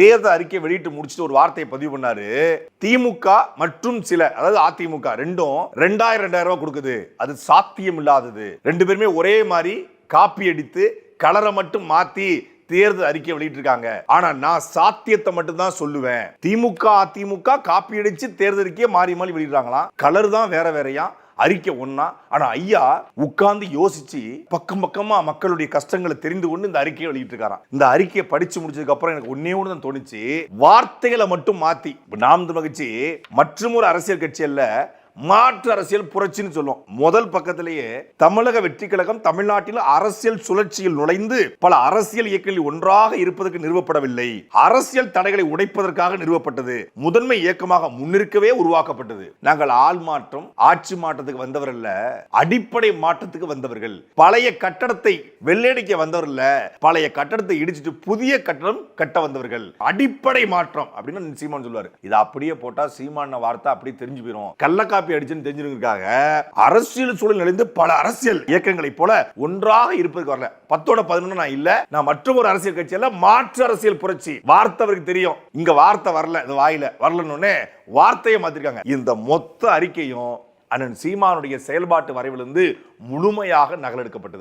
தேர்தல் அறிக்கை வெளியிட்டு முடிச்சுட்டு ஒரு வார்த்தையை பதிவு பண்ணாரு. திமுக மற்றும் சில, அதாவது அதிமுக ரெண்டும் 2000 ரூபாய் கொடுக்குது, அது சாத்தியம் இல்லாதது. ரெண்டு பேருமே ஒரே மாதிரி காப்பி அடித்து கலரை மட்டும் மாத்தி தேர்தல் அறிக்கை வெளியிட்டு இருக்காங்க. ஆனா நான் சாத்தியத்தை மட்டும் தான் சொல்லுவேன். திமுக அதிமுக காப்பி அடிச்சு தேர்தல் அறிக்கையை மாறி மாறி வெளியிடுறாங்களா, கலர் தான் வேற வேறையா, அறிக்கை ஒன்னா. ஆனா ஐயா உட்கார்ந்து யோசிச்சு பக்கம் பக்கமா மக்களுடைய கஷ்டங்களை தெரிந்து கொண்டு இந்த அறிக்கையை வெளியிட்டு இருக்காராம். இந்த அறிக்கையை படிச்சு முடிச்சதுக்கு அப்புறம் எனக்கு ஒன்னே ஒன்று தான் தோணுச்சு, வார்த்தைகளை மட்டும் மாத்தி நாம் தமிழர் கட்சி மற்றும் ஒரு அரசியல் கட்சி அல்ல, மாற்று அரசியல் புரட்சின்னு சொல்லுவோம். முதல் பக்கத்திலேயே தமிழக வெற்றி கழகம் தமிழ்நாட்டில் அரசியல் சுழற்சியில் நுழைந்து பல அரசியல் இயக்கங்களில் ஒன்றாக இருப்பதற்கு நிறுவப்படவில்லை, அரசியல் தடைகளை உடைப்பதற்காக நிறுவப்பட்டது, முதன்மை இயக்கமாக முன்னிற்கவே உருவாக்கப்பட்டது. நாங்கள் ஆள் மாற்றம் ஆட்சி மாற்றத்துக்கு வந்தவர் அல்ல, அடிப்படை மாற்றத்துக்கு வந்தவர்கள். பழைய கட்டடத்தை வெள்ளையடிக்க வந்தவர் இல்ல, பழைய கட்டடத்தை இடிச்சிட்டு புதிய கட்டடம் கட்ட வந்தவர்கள். அடிப்படை மாற்றம் அப்படின்னு சீமான் சொல்லுவாரு. இது அப்படியே போட்டா சீமான வார்த்தை அப்படியே தெரிஞ்சு போயிடும். கள்ளக்காப்பி அடிச்சுன்னு தெரிஞ்சிருக்காங்க. அரசியல் சூழல் நுழைந்து பல அரசியல் இயக்கங்களை போல ஒன்றாக இருப்பதற்கு வரல. 10-11 நான் இல்ல, நான் மற்றொரு அரசியல் கட்சியில மாற்று அரசியல் புரட்சி. வார்த்தை அவருக்கு தெரியும், இங்க வார்த்தை வரல, இந்த வாயில வரலன்னு வார்த்தையை மாத்திருக்காங்க. இந்த மொத்த அறிக்கையும் அண்ணன் சீமானுடைய செயல்பாட்டு வரைவிலிருந்து முழுமையாக நகலெடுக்கப்பட்டது.